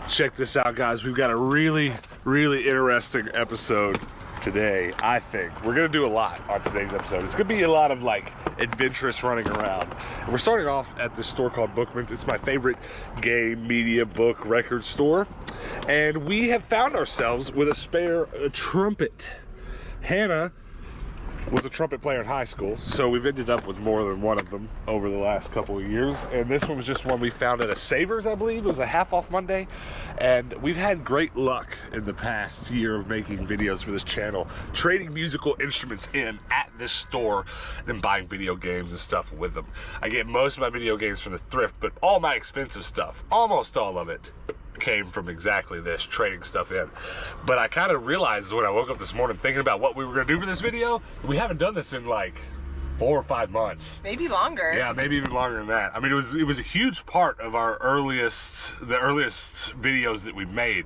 Check this out, guys. We've got a really interesting episode today. I think we're gonna do a lot on today's episode. It's gonna be a lot of like adventurous running around. And we're starting off at this store called Bookman's. It's my favorite game, media, book, record store. And we have found ourselves with a spare trumpet. Hannah was a trumpet player in high school, so we've ended up with more than one of them over the last couple of years. And this one was just one we found at a Savers, I believe. It was a half off Monday. And we've had great luck in the past year of making videos for this channel, trading musical instruments in at this store and buying video games and stuff with them. I get most of my video games from the thrift, but all my expensive stuff, almost all of it, came from exactly this, trading stuff in. But I kind of realized when I woke up this morning thinking about what we were going to do for this video, we haven't done this in like 4 or 5 months. Maybe longer. Yeah, maybe even longer than that. I mean, it was a huge part of our earliest videos that we made.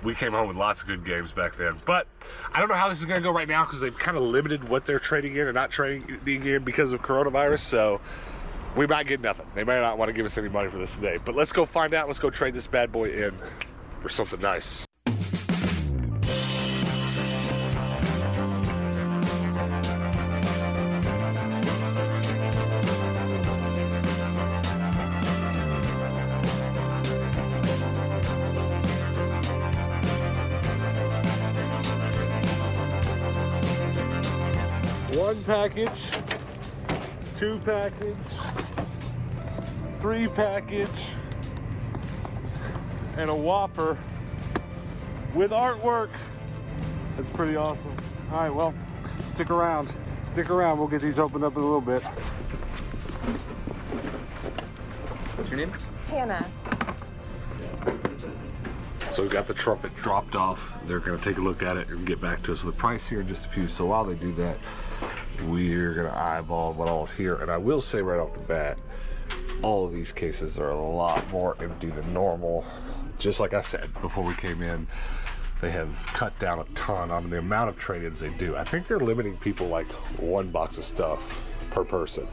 We came home with lots of good games back then. But I don't know how this is going to go right now because they've kind of limited what they're trading in and not trading in because of coronavirus. So we might get nothing. They may not want to give us any money for this today. But let's go find out. Let's go trade this bad boy in for something nice. One package, 2 package, 3 package, and a Whopper with artwork. That's pretty awesome. All right, well, stick around. Stick around. We'll get these opened up in a little bit. What's your name? Hannah. So we got the trumpet dropped off. They're gonna take a look at it and get back to us with a price here in just a few. So while they do that, we're gonna eyeball what all is here. And I will say right off the bat, all of these cases are a lot more empty than normal. Just like I said before we came in, they have cut down a ton on the amount of trade-ins they do. I think they're limiting people like 1 box of stuff per person.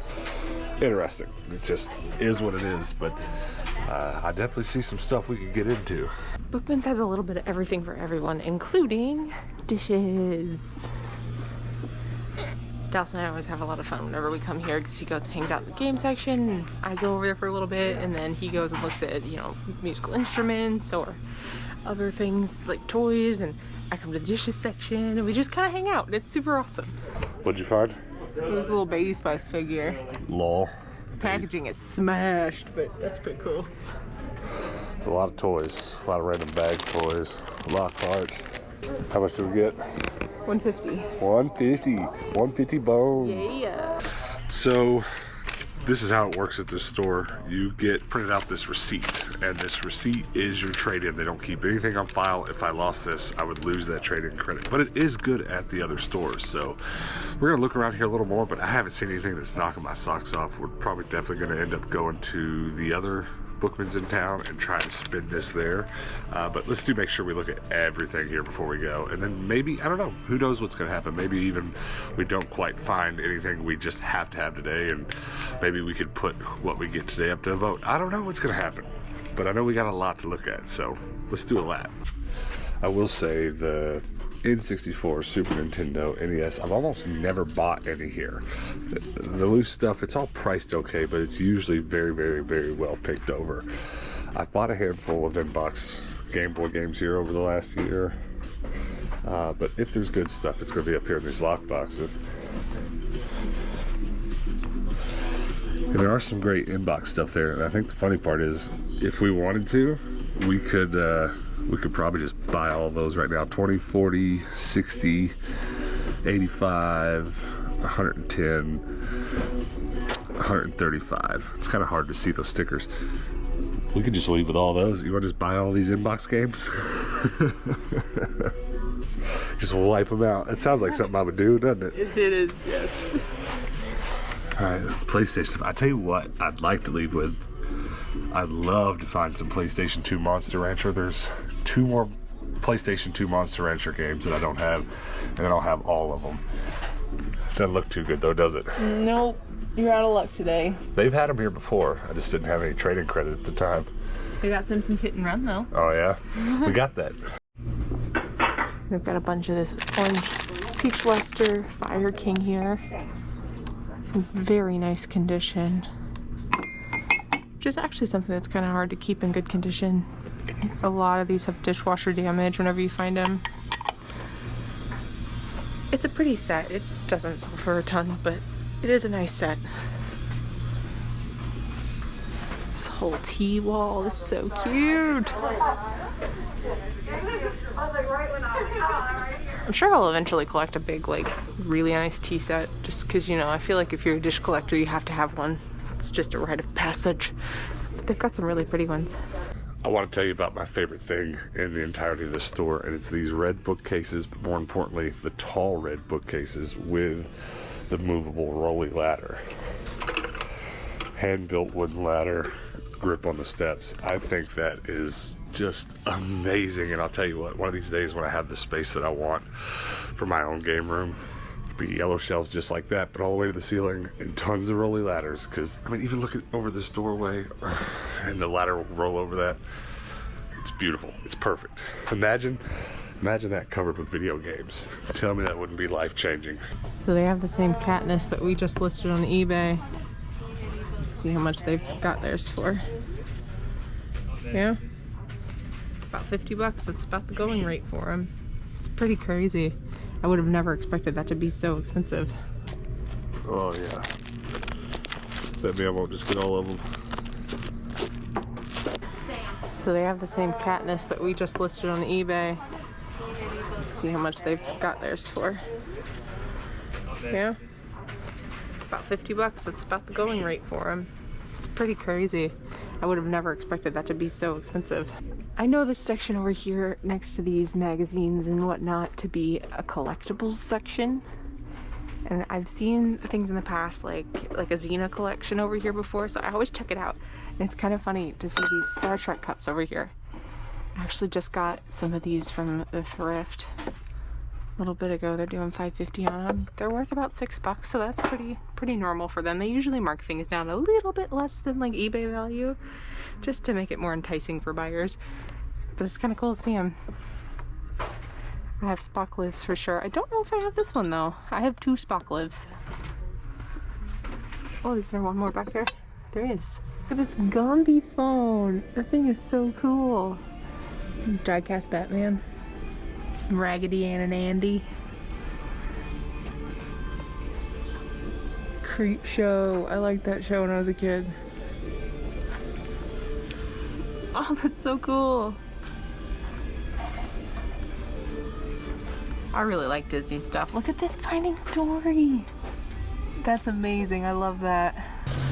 Interesting. It just is what it is, but I definitely see some stuff we could get into. Bookman's has a little bit of everything for everyone, including dishes. Dallas and I always have a lot of fun whenever we come here because he goes and hangs out in the game section, and I go over there for a little bit, and then he goes and looks at, you know, musical instruments or other things like toys, and I come to the dishes section, and we just kind of hang out. It's super awesome. What'd you find? This little Baby Spice figure. Lol. Packaging is smashed, but that's pretty cool. It's a lot of toys, a lot of random bag toys, Lockhart. How much did we get? 150. 150. 150 bones. Yeah. So this is how it works at this store. You get printed out this receipt, and this receipt is your trade-in. They don't keep anything on file. If I lost this, I would lose that trade-in credit. But it is good at the other stores. So we're gonna look around here a little more, but I haven't seen anything that's knocking my socks off. We're probably definitely gonna end up going to the other Bookman's in town and try to spin this there. But let's make sure we look at everything here before we go. And then maybe, I don't know, who knows what's gonna happen. Maybe even we don't quite find anything we just have to have today, and maybe we could put what we get today up to a vote. I don't know what's gonna happen, but I know we got a lot to look at, so let's do a lap. I will say the N64, Super Nintendo, NES, I've almost never bought any here. The loose stuff, it's all priced okay, but it's usually very well picked over. I've bought a handful of inbox Game Boy games here over the last year, but if there's good stuff, it's going to be up here in these lock boxes. And there are some great inbox stuff there, and I think the funny part is, if we wanted to, we could probably just buy all of those right now. 20, 40, 60, 85, 110, 135. It's kind of hard to see those stickers. We could just leave with all those. You want to just buy all these inbox games? Just wipe them out. It sounds like something I would do, doesn't it? It is, yes. Alright, PlayStation. I tell you what I'd like to leave with. I'd love to find some PlayStation 2 Monster Rancher. There's 2 more PlayStation 2 Monster Rancher games that I don't have, and then I'll have all of them. Doesn't look too good though, does it? Nope, you're out of luck today. They've had them here before. I just didn't have any trading credit at the time. They got Simpsons Hit and Run though. Oh yeah, we got that. They've got a bunch of this orange Peach Luster Fire King here. It's in very nice condition. Which is actually something that's kind of hard to keep in good condition. A lot of these have dishwasher damage whenever you find them. It's a pretty set. It doesn't sell for a ton, but it is a nice set. This whole tea wall is so cute. I'm sure I'll eventually collect a big, like, really nice tea set, just because, you know, I feel like if you're a dish collector, you have to have one. It's just a rite of passage. But they've got some really pretty ones. I want to tell you about my favorite thing in the entirety of this store, and it's these red bookcases, but more importantly, the tall red bookcases with the movable rolly ladder. Hand-built wooden ladder, grip on the steps. I think that is just amazing, and I'll tell you what, one of these days when I have the space that I want for my own game room, be yellow shelves just like that, but all the way to the ceiling, and tons of rolly ladders. Because I mean, even look at over this doorway, and the ladder will roll over that. It's beautiful. It's perfect. Imagine that covered with video games. Tell me that wouldn't be life-changing. So they have the same Katniss that we just listed on eBay. Let's see how much they've got theirs for. Yeah, about 50 bucks. That's about the going rate for them. It's pretty crazy. I would have never expected that to be so expensive. Oh yeah. That means I won't just get all of them. So they have the same Katniss that we just listed on eBay. Let's see how much they've got theirs for. Yeah, about 50 bucks. That's about the going rate for them. It's pretty crazy. I would have never expected that to be so expensive. I know this section over here next to these magazines and whatnot to be a collectibles section. And I've seen things in the past like a Xena collection over here before, so I always check it out. And it's kind of funny to see these Star Trek cups over here. I actually just got some of these from the thrift a little bit ago. They're doing $5.50 on them. They're worth about $6, so that's pretty normal for them. They usually mark things down a little bit less than like eBay value, just to make it more enticing for buyers. But it's kind of cool to see them. I have Spock lives for sure. I don't know if I have this one though. I have 2 Spock lives. Oh, is there one more back there? There is. Look at this Gumby phone. That thing is so cool. Diecast Batman. Some Raggedy Ann and Andy. Creep Show. I liked that show when I was a kid. Oh, that's so cool. I really like Disney stuff. Look at this Finding Dory. That's amazing. I love that.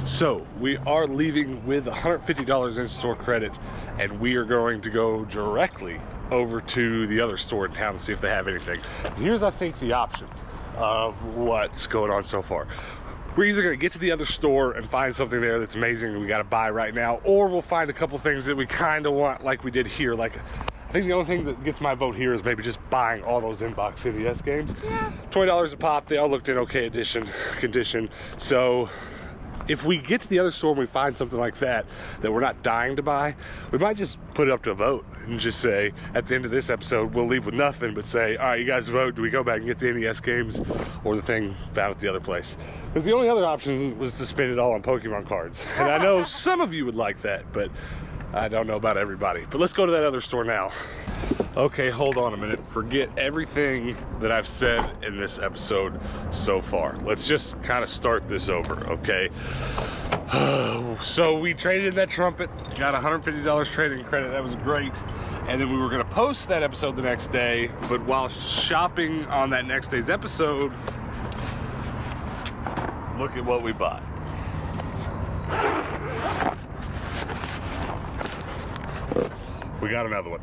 So we are leaving with $150 in store credit, and we are going to go directly over to the other store in town and see if they have anything. Here's, I think, the options of what's going on so far. We're either going to get to the other store and find something there that's amazing and we got to buy right now, or we'll find a couple things that we kind of want, like we did here. Like, I think the only thing that gets my vote here is maybe just buying all those inbox NES games. Yeah. $20 a pop. They all looked in okay condition. So if we get to the other store and we find something like that we're not dying to buy, we might just put it up to a vote and just say, at the end of this episode, we'll leave with nothing but say, all right, you guys vote. Do we go back and get the NES games or the thing found at the other place? Because the only other option was to spend it all on Pokemon cards. And I know some of you would like that, but I don't know about everybody. But let's go to that other store now. Okay, hold on a minute. Forget everything that I've said in this episode so far. Let's just kind of start this over, okay? So we traded in that trumpet, got $150 trading credit. That was great. And then we were gonna post that episode the next day, but while shopping on that next day's episode, look at what we bought. We got another one.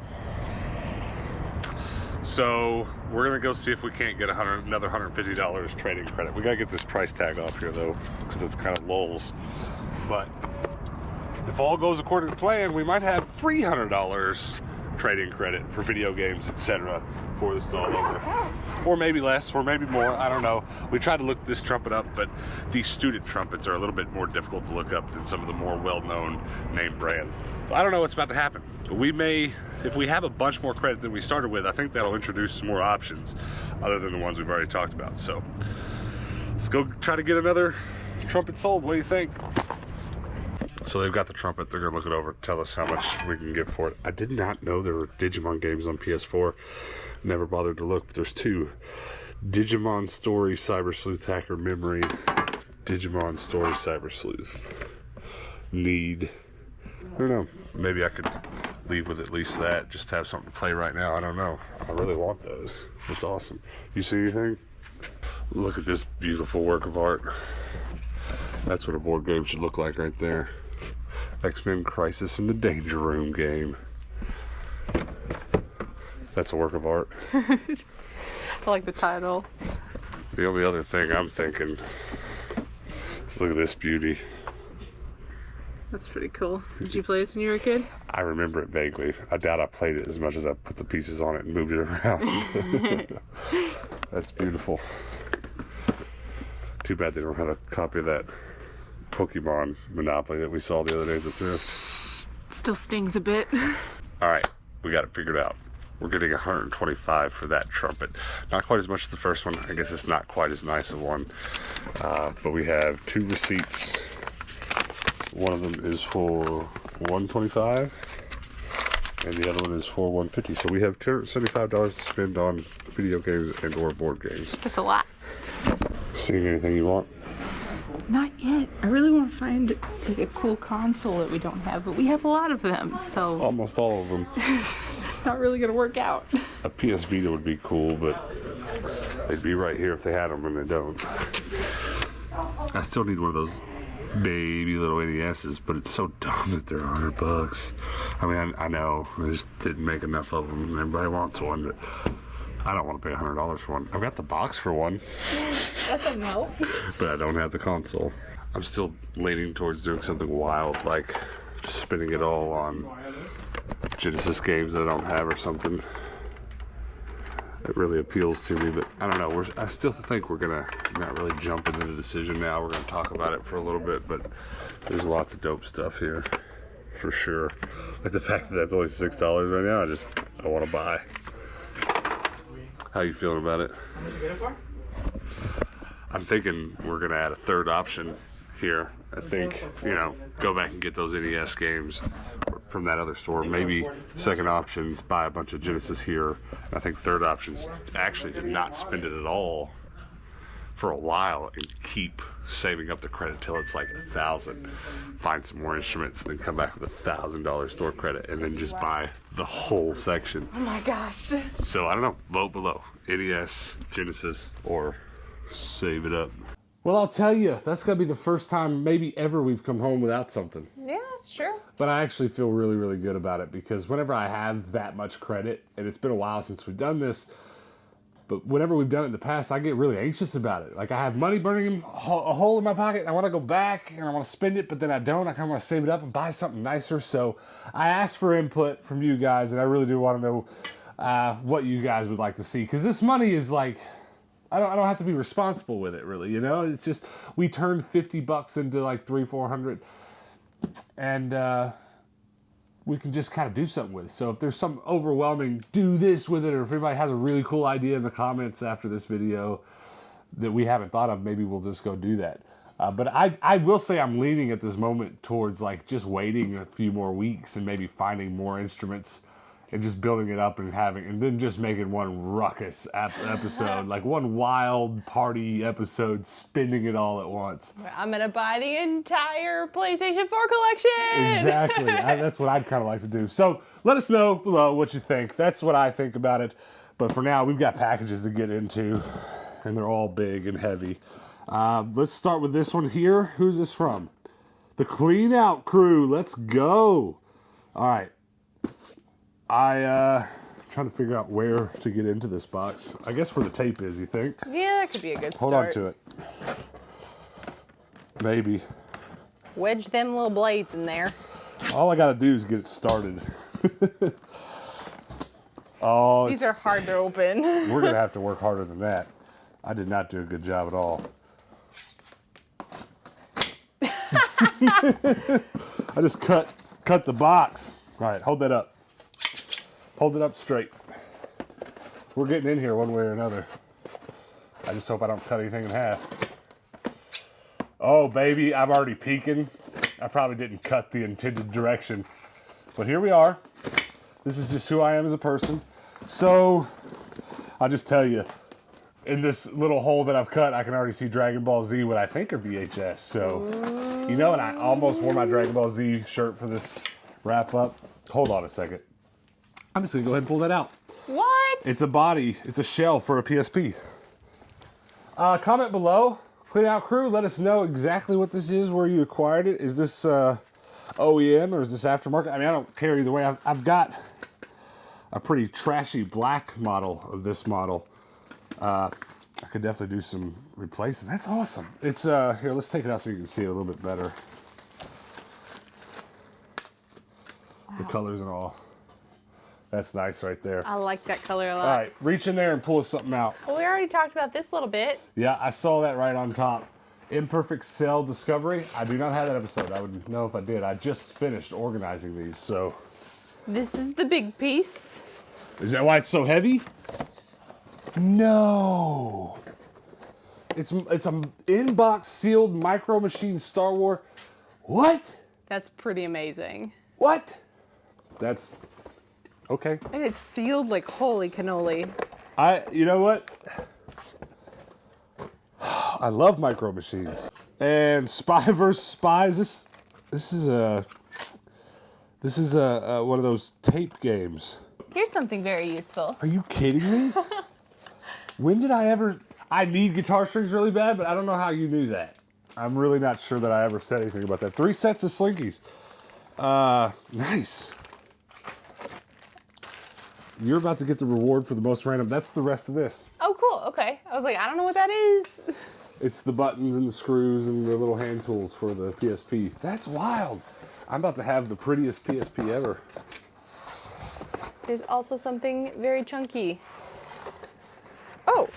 So we're gonna go see if we can't get another $150 trading credit. We gotta get this price tag off here though, because it's kind of lulls. But if all goes according to plan, we might have $300 trade-in credit for video games, etc. before this is all over. Or maybe less, or maybe more, I don't know. We tried to look this trumpet up, but these student trumpets are a little bit more difficult to look up than some of the more well-known name brands. So I don't know what's about to happen. We may, if we have a bunch more credit than we started with, I think that'll introduce some more options other than the ones we've already talked about. So let's go try to get another trumpet sold. What do you think? So they've got the trumpet. They're gonna look it over, tell us how much we can get for it. I did not know there were Digimon games on PS4. Never bothered to look, but there's two. Digimon Story Cyber Sleuth Hacker Memory. Digimon Story Cyber Sleuth. Need. I don't know. Maybe I could leave with at least that. Just have something to play right now. I don't know. I really want those. It's awesome. You see anything? Look at this beautiful work of art. That's what a board game should look like right there. X-Men Crisis in the Danger Room game. That's a work of art. I like the title. The only other thing I'm thinking is look at this beauty. That's pretty cool. Did you play this when you were a kid? I remember it vaguely. I doubt I played it as much as I put the pieces on it and moved it around. That's beautiful. Too bad they don't have a copy of that Pokemon Monopoly that we saw the other day at the thrift. Still stings a bit. All right, we got it figured out. We're getting $125 for that trumpet. Not quite as much as the first one. I guess it's not quite as nice a one. But we have two receipts. One of them is for $125, and the other one is for $150. So we have $275 to spend on video games and or board games. That's a lot. Seeing anything you want? Not yet. I really want to find like a cool console that we don't have, but we have a lot of them, so Almost all of them. not really gonna work out. A PS Vita would be cool, but they'd be right here if they had them, and they don't. I still need one of those baby little NESs, but it's so dumb that they're $100. I mean, I know they just didn't make enough of them, and everybody wants one, but I don't want to pay $100 for one. I've got the box for one. That doesn't help. But I don't have the console. I'm still leaning towards doing something wild, like just spending it all on Genesis games that I don't have or something. It really appeals to me, but I don't know. I still think we're gonna not really jump into the decision now. We're gonna talk about it for a little bit, but there's lots of dope stuff here, for sure. Like the fact that that's only $6 right now, I want to buy. How you feeling about it? How much you get it for? I'm thinking we're gonna add a third option here. I think, go back and get those NES games from that other store. Maybe second options, buy a bunch of Genesis here. And I think third options actually to not spend it at all for a while and keep saving up the credit till it's like $1,000. Find some more instruments and then come back with $1,000 store credit and then just buy the whole section. Oh my gosh. So I don't know, vote below. NES, Genesis, or save it up. Well, I'll tell you, that's gonna be the first time maybe ever we've come home without something. Yeah, that's true. But I actually feel really, really good about it because whenever I have that much credit, and it's been a while since we've done this, but whenever we've done it in the past, I get really anxious about it. Like I have money burning a hole in my pocket, and I want to go back, and I want to spend it, but then I don't. I kind of want to save it up and buy something nicer. So I asked for input from you guys, and I really do want to know what you guys would like to see. Because this money is like, I don't have to be responsible with it, really. It's just we turned $50 into like $300-400, and we can just kind of do something with it. So if there's some overwhelming do this with it, or if anybody has a really cool idea in the comments after this video that we haven't thought of, maybe we'll just go do that. But I will say I'm leaning at this moment towards like just waiting a few more weeks and maybe finding more instruments and just building it up and then just making one ruckus episode, like one wild party episode, spending it all at once. I'm gonna buy the entire PlayStation 4 collection. Exactly. That's what I'd kind of like to do. So let us know below what you think. That's what I think about it. But for now, we've got packages to get into, and they're all big and heavy. Let's start with this one here. Who's this from? The Clean Out Crew. Let's go. All right. I'm trying to figure out where to get into this box. I guess where the tape is, you think? Yeah, that could be a good start. Hold on to it. Maybe. Wedge them little blades in there. All I gotta do is get it started. Oh, These are hard to open. we're gonna have to work harder than that. I did not do a good job at all. I just cut the box. All right, hold that up. Hold it up straight. We're getting in here one way or another. I just hope I don't cut anything in half. Oh, baby, I'm already peeking. I probably didn't cut the intended direction. But here we are. This is just who I am as a person. So, I'll just tell you, in this little hole that I've cut, I can already see Dragon Ball Z, what I think are VHS. So, you know, and I almost wore my Dragon Ball Z shirt for this wrap up. Hold on a second. I'm just gonna go ahead and pull that out. What? It's a body, it's a shell for a PSP. Comment below, Clean Out Crew, let us know exactly what this is, where you acquired it. Is this OEM or is this aftermarket? I mean, I don't care either way. I've got a pretty trashy black model of this model. I could definitely do some replacing. That's awesome. It's, here, let's take it out so you can see it a little bit better. Wow. The colors and all. That's nice right there. I like that color a lot. All right, reach in there and pull something out. Well, we already talked about this a little bit. Yeah, I saw that right on top. Imperfect Cell Discovery. I do not have that episode. I would know if I did. I just finished organizing these, so. This is the big piece. Is that why it's so heavy? No. It's a in-box sealed Micro Machine Star Wars. What? That's pretty amazing. What? That's okay. And it's sealed like holy cannoli. You know what? I love Micro Machines. And Spy vs. Spies. This is one of those tape games. Here's something very useful. Are you kidding me? When did I ever? I need guitar strings really bad, but I don't know how you knew that. I'm really not sure that I ever said anything about that. 3 sets of Slinkies. Nice. You're about to get the reward for the most random. That's the rest of this. Oh, cool. Okay. I was like, I don't know what that is. It's the buttons and the screws and the little hand tools for the PSP. That's wild. I'm about to have the prettiest PSP ever. There's also something very chunky. Oh,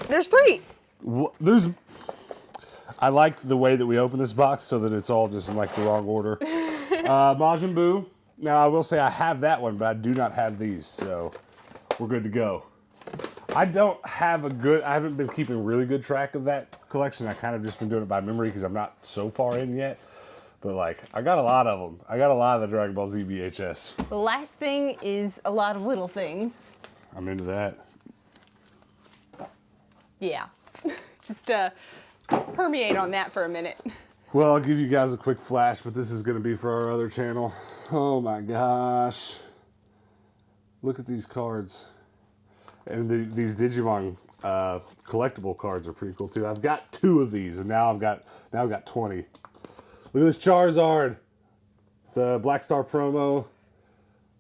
there's 3. I like the way that we open this box so that it's all just in like the wrong order. Majin Buu. Now I will say I have that one, but I do not have these, so we're good to go. I haven't been keeping really good track of that collection. I kind of just been doing it by memory because I'm not so far in yet. But like, I got a lot of them. I got a lot of the Dragon Ball Z VHS. The last thing is a lot of little things. I'm into that. Yeah. Just permeate on that for a minute. Well, I'll give you guys a quick flash, but this is going to be for our other channel. Oh my gosh. Look at these cards. And these Digimon collectible cards are pretty cool too. I've got 2 of these, and now I've got 20. Look at this Charizard. It's a Black Star promo.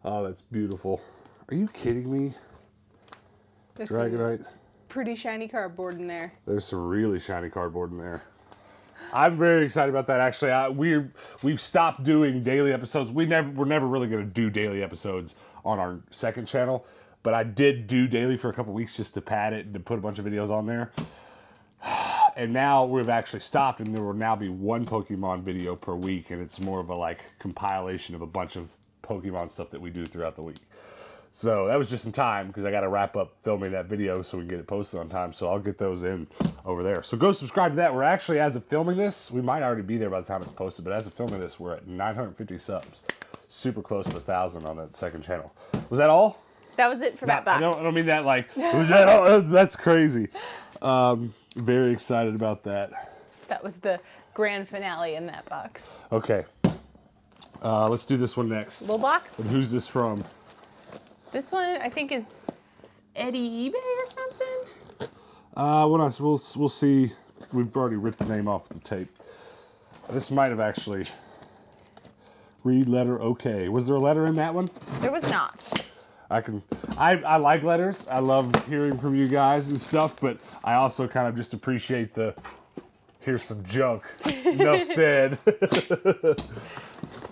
Oh, that's beautiful. Are you kidding me? There's Dragonite. some pretty shiny cardboard in there. There's some really shiny cardboard in there. I'm very excited about that. Actually, we've stopped doing daily episodes. We're never really going to do daily episodes on our second channel, but I did do daily for a couple weeks just to pad it and to put a bunch of videos on there. And now we've actually stopped, and there will now be 1 Pokemon video per week, and it's more of a like compilation of a bunch of Pokemon stuff that we do throughout the week. So that was just in time because I got to wrap up filming that video so we can get it posted on time. So I'll get those in over there. So go subscribe to that. We're actually, as of filming this, we might already be there by the time it's posted, but as of filming this, we're at 950 subs. Super close to 1,000 on that second channel. Was that all? That was it for that box. I don't mean that like, was that all? That's crazy. Very excited about that. That was the grand finale in that box. Okay. Let's do this one next. Little box? And who's this from? This one, I think, is Eddie eBay or something? We'll see. We've already ripped the name off the tape. This might have actually... Read letter okay. Was there a letter in that one? There was not. I like letters. I love hearing from you guys and stuff, but I also kind of just appreciate the, here's some junk. Enough said.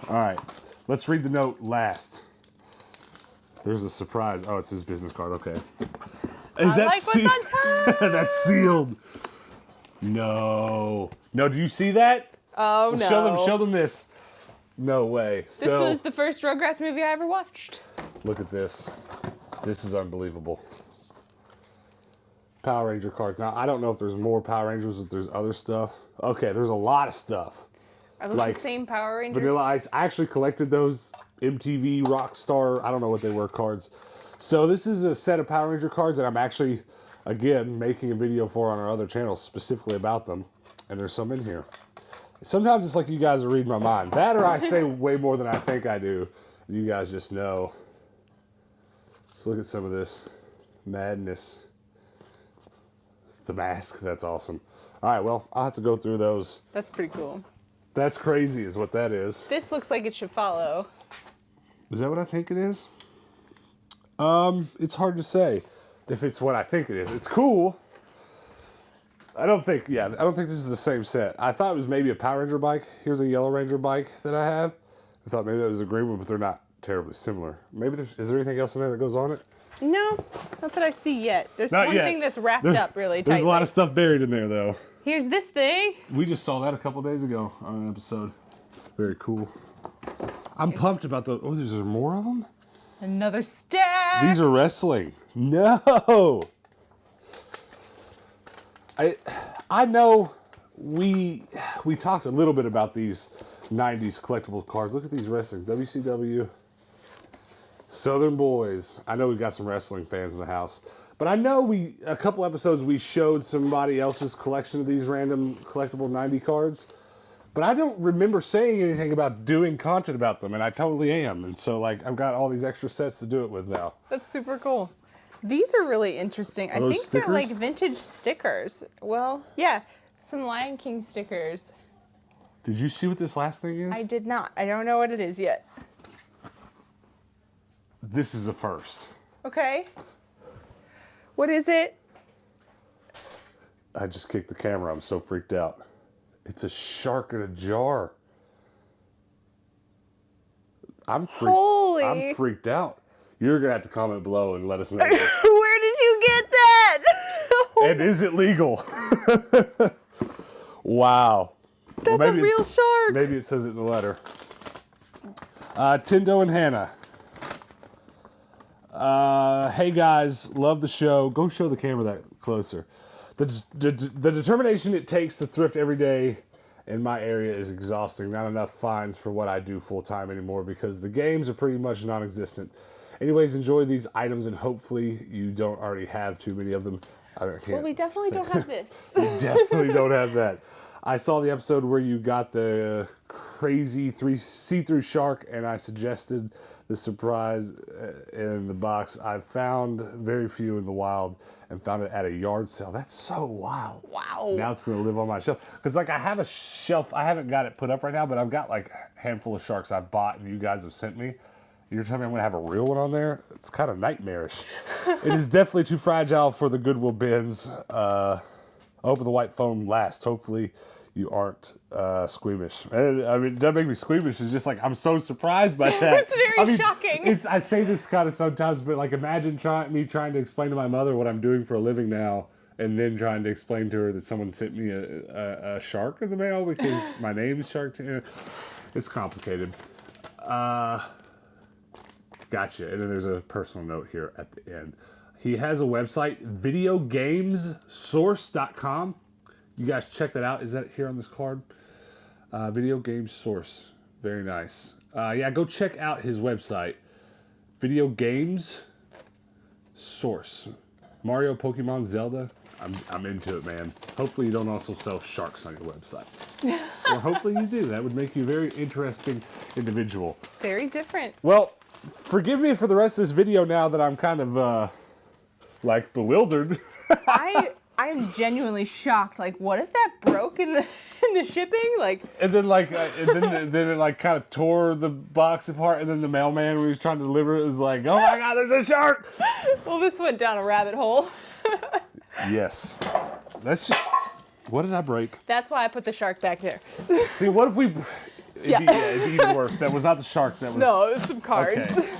All right, let's read the note last. There's a surprise. Oh, it's his business card. Okay. I like what's on top. That's sealed. No. No, do you see that? Oh, Well, no. Show them this. No way. This was the first Rugrats movie I ever watched. Look at this. This is unbelievable. Power Ranger cards. Now, I don't know if there's more Power Rangers, if there's other stuff. Okay, there's a lot of stuff. Are those the same Power Ranger? Vanilla Ice. I actually collected those MTV Rockstar, I don't know what they were, cards. So this is a set of Power Ranger cards that I'm actually, again, making a video for on our other channels specifically about them. And there's some in here. Sometimes it's like you guys read my mind. That or I say way more than I think I do. You guys just know. Let's look at some of this madness. The mask, that's awesome. All right, well, I'll have to go through those. That's pretty cool. That's crazy is what that is. This looks like it should follow. Is that what I think it is? It's hard to say if it's what I think it is. It's cool. I don't think this is the same set. I thought it was maybe a Power Ranger bike. Here's a Yellow Ranger bike that I have. I thought maybe that was a green one, but they're not terribly similar. Maybe is there anything else in there that goes on it? No, not that I see yet. There's Not one yet. thing that's wrapped up really tightly. There's a lot of stuff buried in there, though. Here's this thing. We just saw that a couple days ago on an episode. Very cool. I'm pumped about the. Oh, there's more of them? Another stack. These are wrestling. No. I know we talked a little bit about these 90s collectible cards. Look at these wrestling. WCW. Southern Boys. I know we got some wrestling fans in the house. But I know a couple episodes we showed somebody else's collection of these random collectible 90 cards. But I don't remember saying anything about doing content about them, and I totally am. And so, like, I've got all these extra sets to do it with now. That's super cool. These are really interesting. I think they're like vintage stickers. Well, yeah, some Lion King stickers. Did you see what this last thing is? I did not. I don't know what it is yet. This is a first. Okay. What is it? I just kicked the camera. I'm so freaked out. It's a shark in a jar. I'm freaked out. You're going to have to comment below and let us know. Where did you get that? And is it legal? Wow. That's a real shark. Maybe it says it in the letter. Tindo and Hannah. Hey guys, love the show. Go show the camera that closer. The determination it takes to thrift every day in my area is exhausting. Not enough fines for what I do full time anymore because the games are pretty much non-existent. Anyways, enjoy these items and hopefully you don't already have too many of them. Well, we definitely don't have this. We definitely don't have that. I saw the episode where you got the crazy see-through shark and I suggested the surprise in the box. I found very few in the wild and found it at a yard sale. That's so wild. Wow. Now it's going to live on my shelf. Because like I have a shelf, I haven't got it put up right now, but I've got like a handful of sharks I've bought and you guys have sent me. You're telling me I'm going to have a real one on there? It's kind of nightmarish. It is definitely too fragile for the Goodwill bins. I hope the white foam lasts. Hopefully you aren't squeamish. And, I mean, it doesn't make me squeamish. It's just like, I'm so surprised by that. It's very shocking. I say this kind of sometimes, but like imagine me trying to explain to my mother what I'm doing for a living now and then trying to explain to her that someone sent me a shark in the mail because my name's Shark. It's complicated. Gotcha. And then there's a personal note here at the end. He has a website, videogamesource.com. You guys check that out. Is that here on this card? Video Game Source. Very nice. Yeah, go check out his website. Video Games Source. Mario, Pokemon, Zelda. I'm into it, man. Hopefully you don't also sell sharks on your website. Or hopefully you do. That would make you a very interesting individual. Very different. Well, forgive me for the rest of this video now that I'm kind of, like, bewildered. I am genuinely shocked. Like, what if that broke in the shipping? Like, and then like, then it like kind of tore the box apart, and then the mailman when he was trying to deliver it was like, "Oh my God, there's a shark!" Well, this went down a rabbit hole. Yes, that's just. What did I break? That's why I put the shark back there. See, what if we? It'd be even worse. That was not the shark. That was. No, it was some cards. Okay.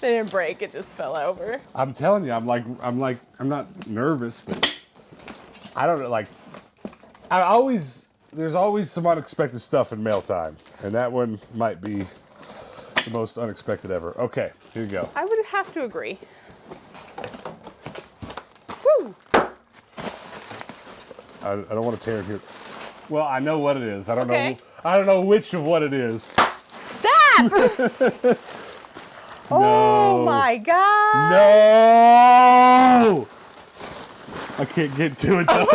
They didn't break, it just fell over. I'm telling you, I'm not nervous, but I don't know, like, there's always some unexpected stuff in mail time, and that one might be the most unexpected ever. Okay, here you go. I would have to agree. Woo! I don't want to tear it here. Well, I know what it is. I don't Okay. know. I don't know which of what it is. Stop! Oh my god! No! I can't get to it though.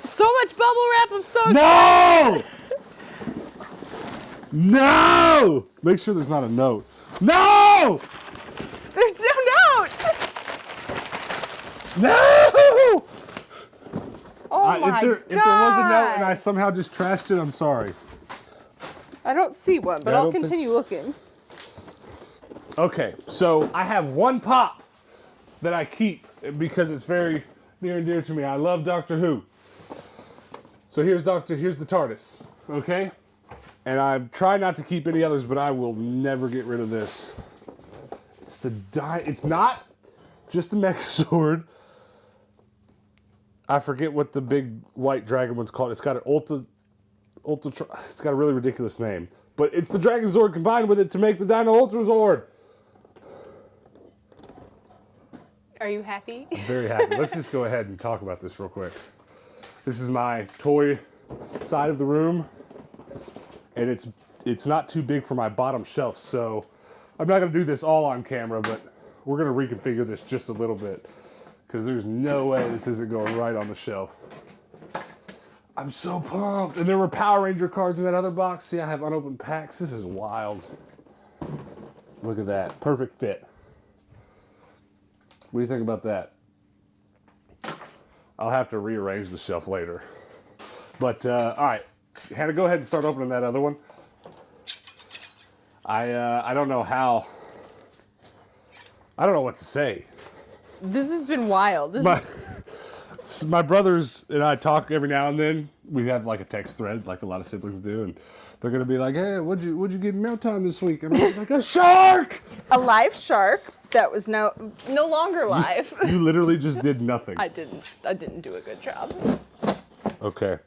So much bubble wrap, I'm so No! No! Make sure there's not a note. No! There's no note! No! Oh my if there was a note and I somehow just trashed it, I'm sorry. I don't see one, but Yeah, I I'll don't think- continue looking. Okay, so I have one pop that I keep because it's very near and dear to me. I love Doctor Who. So here's the TARDIS, okay? And I try not to keep any others, but I will never get rid of this. It's not just the Mech Sword. I forget what the big white dragon one's called. It's got an it's got a really ridiculous name. But it's the Dragon Zord combined with it to make the Dino Ultra Zord. Are you happy? I'm very happy. Let's just go ahead and talk about this real quick. This is my toy side of the room. And it's not too big for my bottom shelf, so I'm not going to do this all on camera, but we're going to reconfigure this just a little bit because there's no way this isn't going right on the shelf. I'm so pumped. And there were Power Ranger cards in that other box. See, I have unopened packs. This is wild. Look at that. Perfect fit. What do you think about that? I'll have to rearrange the shelf later. But, all right. Hannah, go ahead and start opening that other one. I don't know how. I don't know what to say. This has been wild. My brothers and I talk every now and then. We have like a text thread, like a lot of siblings do, and they're gonna be like, "Hey, what'd you get in mail time this week?" And I'm like, "A shark!" A live shark that was no longer live. You literally just did nothing. I didn't do a good job. Okay.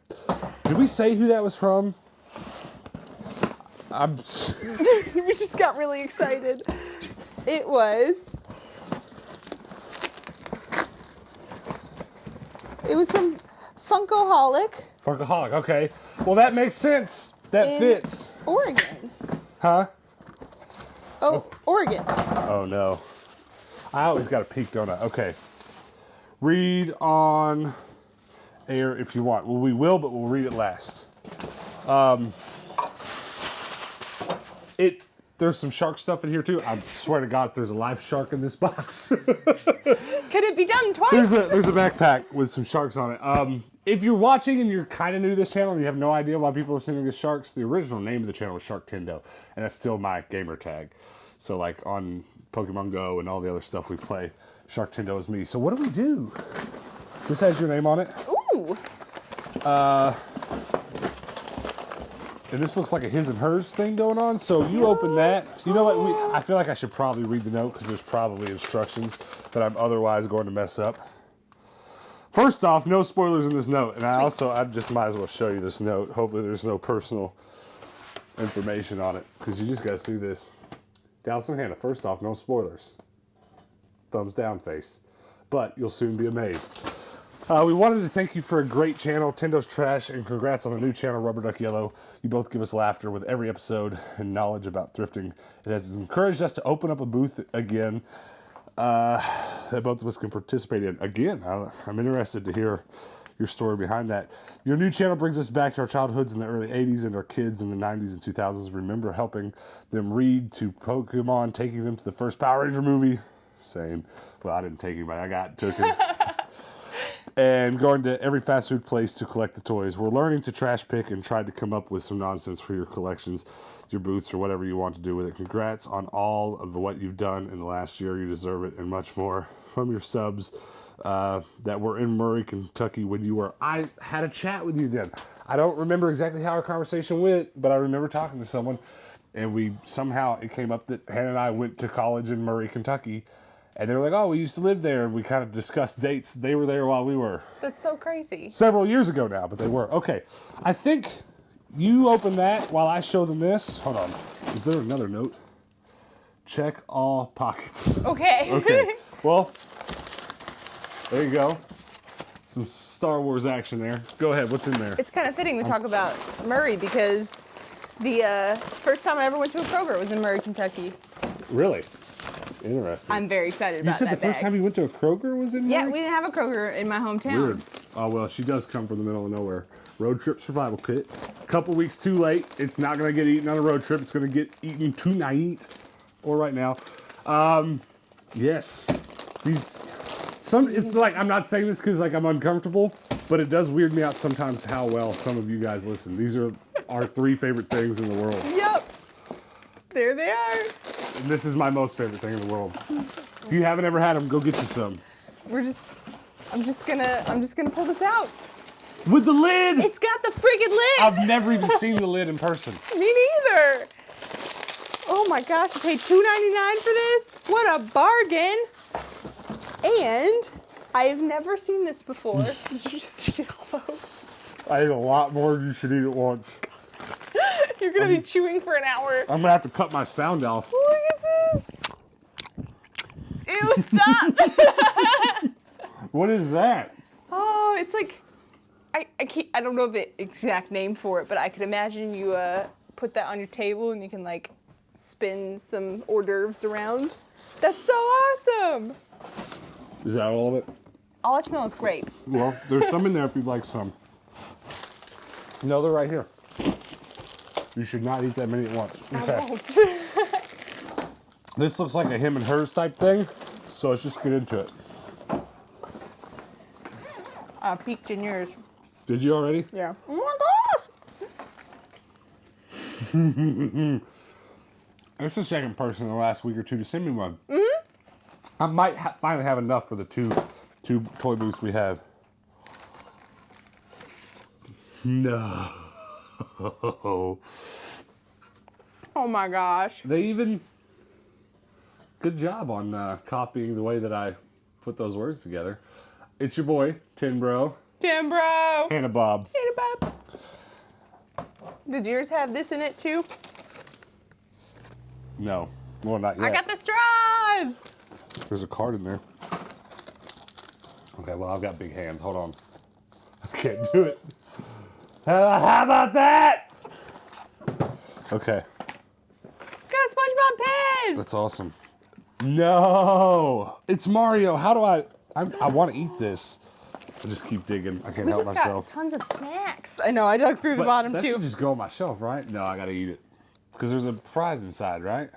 Did we say who that was from? We just got really excited. It was from Funkoholic. Funkaholic. Okay. Well, that makes sense. That in fits. Oregon. Huh? Oh, Oregon. Oh no. I always got a peek, don't I? Okay. Read on air if you want. Well, we will, but we'll read it last. There's some shark stuff in here too. I swear to God, if there's a live shark in this box. Could it be done twice? There's a backpack with some sharks on it. If you're watching and you're kind of new to this channel and you have no idea why people are sending us sharks, the original name of the channel was Shark Tendo, and that's still my gamer tag. So like on Pokemon Go and all the other stuff we play, Shark Tendo is me. So what do we do? This has your name on it. Ooh. And this looks like a his and hers thing going on. So you open that. You know what? I feel like I should probably read the note because there's probably instructions that I'm otherwise going to mess up. First off, no spoilers in this note. And I just might as well show you this note. Hopefully there's no personal information on it because you just got to see this. Dallas and Hannah, first off, no spoilers. Thumbs down face. But you'll soon be amazed. We wanted to thank you for a great channel, Tendo's Trash, and congrats on the new channel, Rubber Duck Yellow. You both give us laughter with every episode and knowledge about thrifting. It has encouraged us to open up a booth again that both of us can participate in. Again, I'm interested to hear your story behind that. Your new channel brings us back to our childhoods in the early 80s and our kids in the 90s and 2000s. Remember helping them read to Pokemon, taking them to the first Power Ranger movie. Same. Well, I didn't take anybody. Took him. And going to every fast food place to collect the toys. We're learning to trash pick and try to come up with some nonsense for your collections, your booths, or whatever you want to do with it. Congrats on all of what you've done in the last year. You deserve it and much more from your subs that were in Murray, Kentucky when you were. I had a chat with you then. I don't remember exactly how our conversation went, but I remember talking to someone. and we somehow it came up that Hannah and I went to college in Murray, Kentucky, and they were like, "Oh, we used to live there," and we kind of discussed dates. They were there while we were. That's so crazy. Several years ago now, but they were. Okay, I think you open that while I show them this. Hold on. Is there another note? Check all pockets. Okay. Okay. Well, there you go. Some Star Wars action there. Go ahead. What's in there? It's kind of fitting we talk about Murray because the first time I ever went to a Kroger was in Murray, Kentucky. Really? Interesting. I'm very excited You about said that the first bag. time you went to a Kroger was in Yeah, Murray? we didn't have a Kroger in my hometown. Weird. Oh, well, she does come from the middle of nowhere. Road trip survival kit. A couple weeks too late. It's not going to get eaten on a road trip. It's going to get eaten tonight or right now. Yes. It's like, I'm not saying this because like I'm uncomfortable, but it does weird me out sometimes how well some of you guys listen. These are our 3 favorite things in the world. Yep. There they are. And this is my most favorite thing in the world. If you haven't ever had them, go get you some. I'm just gonna pull this out. With the lid! It's got the friggin' lid! I've never even seen the lid in person. Me neither. Oh my gosh, I paid $2.99 for this? What a bargain. And I've never seen this before. Did you just eat all those? I ate a lot more than you should eat at once. You're gonna be chewing for an hour. I'm gonna have to cut my sound off. Look at this. Ew, stop. What is that? Oh, it's like, I don't know the exact name for it, but I could imagine you put that on your table and you can like spin some hors d'oeuvres around. That's so awesome. Is that all of it? All I smell is grape. Well, there's some in there if you'd like some. No, they're right here. You should not eat that many at once. I won't. This looks like a him and hers type thing, so let's just get into it. I peeked in yours. Did you already? Yeah. Oh my gosh! It's the second person in the last week or two to send me one. Mm-hmm. I might finally have enough for the two toy booths we have. No. Oh my gosh. They even... Good job on copying the way that I put those words together. It's your boy, Tin Bro. Tim Bro! Hannah Bob. Hannah Bob. Did yours have this in it too? No. Well, not yet. I got the straws! There's a card in there. Okay, well, I've got big hands. Hold on. I can't do it. How about that? Okay. Got SpongeBob Pez! That's awesome. No! It's Mario. How do I want to eat this. I just keep digging. I can't We help just myself. got tons of snacks. I know, I dug through the But bottom that too. should just go on my shelf, right? No, I gotta eat it. Because there's a prize inside, right?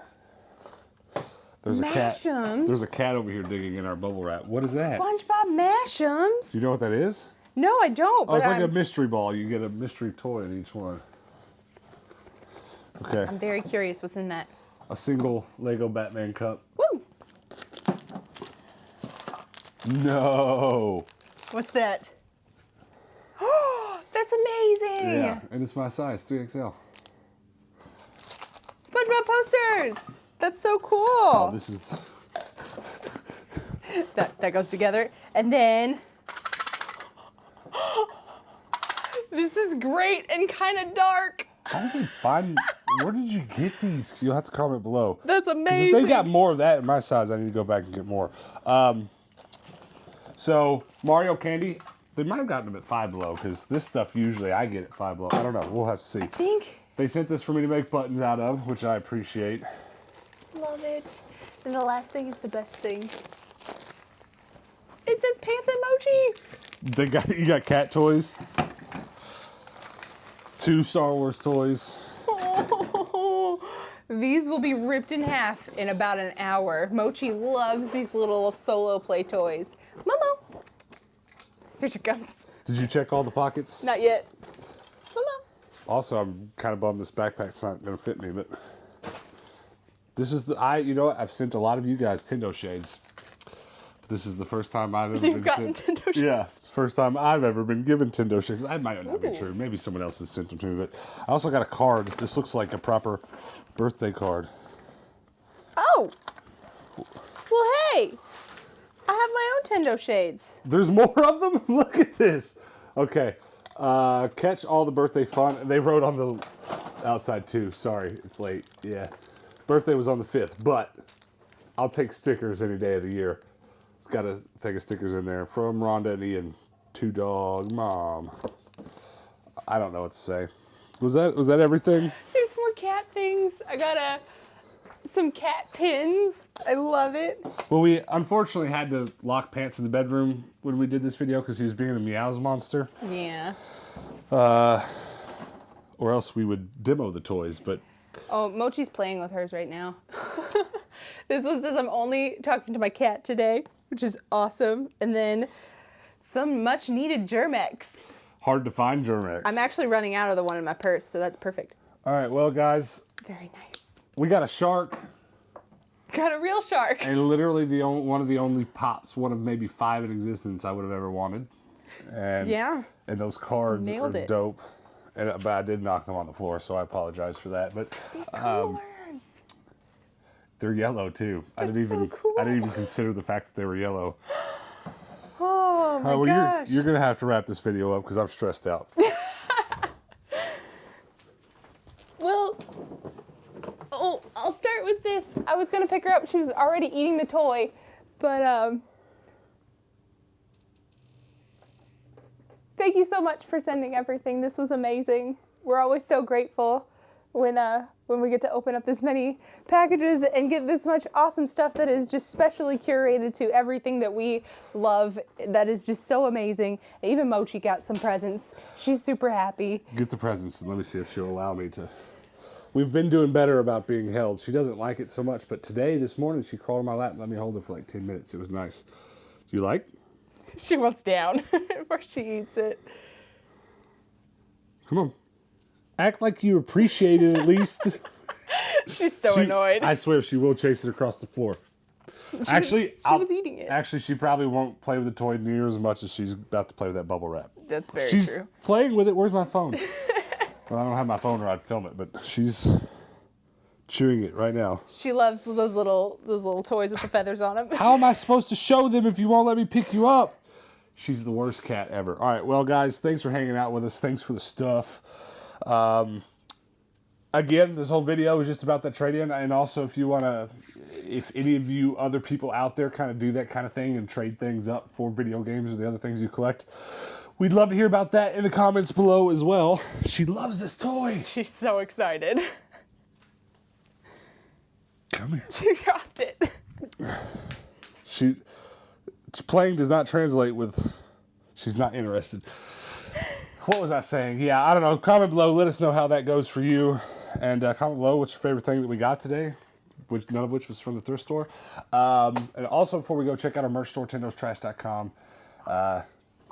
There's a cat. Mash'ems? There's a cat over here digging in our bubble wrap. What is that? SpongeBob Mash'ems? Do you know what that is? No, I don't. Oh, But it's like a mystery ball. You get a mystery toy in each one. Okay. I'm very curious what's in that. A single Lego Batman cup. Woo! No. What's that? Oh, that's amazing! Yeah, and it's my size, 3XL. SpongeBob posters! That's so cool! Oh, this is... That goes together. And then... This is great and kind of dark. How did they find... Where did you get these? You'll have to comment below. That's 'Cause amazing. if they got more of that in my size, I need to go back and get more. So, Mario candy, they might have gotten them at Five Below, because this stuff usually I get at Five Below. I don't know. We'll have to see. I think... They sent this for me to make buttons out of, which I appreciate. Love it. And the last thing is the best thing. It says Pants and Mochi. You got cat toys. 2 Star Wars toys. Oh, these will be ripped in half in about an hour. Mochi loves these little solo play toys. Momo. Here she comes. Did you check all the pockets? Not yet. Momo. Also, I'm kind of bummed this backpack's not going to fit me, but this is you know what? I've sent a lot of you guys Tendo shades. But this is the first time I've ever You've been gotten sent. Tendo shades? Yeah, it's the first time I've ever been given Tendo shades. I might not be Ooh. true. Maybe someone else has sent them to me, but I also got a card. This looks like a proper birthday card. Oh! Well, hey! I have my own Tendo shades. There's more of them? Look at this. Okay. Catch all the birthday fun. They wrote on the outside too. Sorry, it's late. Yeah. Birthday was on the 5th, but I'll take stickers any day of the year. It's got a thing of stickers in there from Rhonda and Ian. 2 dog mom. I don't know what to say. Was that everything? There's more cat things. I got some cat pins. I love it. Well, we unfortunately had to lock Pants in the bedroom when we did this video because he was being a meows monster. Yeah. Or else we would demo the toys, but... Oh, Mochi's playing with hers right now. This one says I'm only talking to my cat today, which is awesome. And then some much needed Germex. Hard to find Germex. I'm actually running out of the one in my purse, so that's perfect. All right, well, guys. Very nice. We got a shark. Got a real shark. And literally one of the only pops, one of maybe 5 in existence I would have ever wanted. And yeah. And those cards Nailed are it. dope. But I did knock them on the floor, so I apologize for that. But These colors. They're yellow too. That's I didn't cool. even consider the fact that they were yellow. Oh my Well, gosh. you're gonna have to wrap this video up because I'm stressed out. Well, I'll start with this. I was gonna pick her up. She was already eating the toy, but thank you so much for sending everything. This was amazing. We're always so grateful when we get to open up this many packages and get this much awesome stuff that is just specially curated to everything that we love. That is just so amazing. Even Mochi got some presents. She's super happy. Get the presents and let me see if she'll allow me to. We've been doing better about being held. She doesn't like it so much, but this morning, she crawled on my lap and let me hold her for like 10 minutes. It was nice. Do you like? She wants down before she eats it. Come on. Act like you appreciate it at least. She's so annoyed. I swear she will chase it across the floor. She was eating it. Actually, she probably won't play with the toy near as much as she's about to play with that bubble wrap. That's very She's true. playing with it. Where's my phone? Well, I don't have my phone or I'd film it, but she's chewing it right now. She loves those little toys with the feathers on them. How am I supposed to show them if you won't let me pick you up? She's the worst cat ever. All right, well, guys, thanks for hanging out with us. Thanks for the stuff. Again, this whole video is just about that trade-in, and also if any of you other people out there kind of do that kind of thing and trade things up for video games or the other things you collect, we'd love to hear about that in the comments below as well. She loves this toy. She's so excited. Come here. She dropped it. Playing does not translate with she's not interested. What was I saying? Yeah, I don't know. Comment below. Let us know how that goes for you. And comment below what's your favorite thing that we got today, none of which was from the thrift store. And also, before we go, check out our merch store, TendosTrash.com.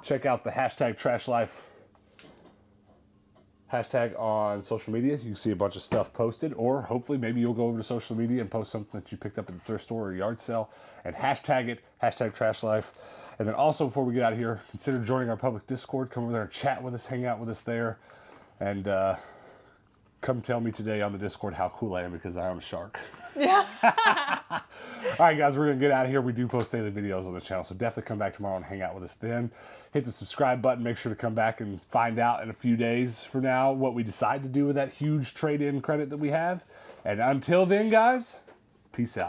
Check out the #TrashLife hashtag on social media. You can see a bunch of stuff posted, or hopefully maybe you'll go over to social media and post something that you picked up at the thrift store or yard sale and hashtag it, #TrashLife. And then also, before we get out of here, consider joining our public Discord. Come over there and chat with us, hang out with us there, and come tell me today on the Discord how cool I am because I am a shark. Yeah. All right, guys, we're going to get out of here. We do post daily videos on the channel, so definitely come back tomorrow and hang out with us then. Hit the subscribe button. Make sure to come back and find out in a few days from now what we decide to do with that huge trade-in credit that we have. And until then, guys, peace out.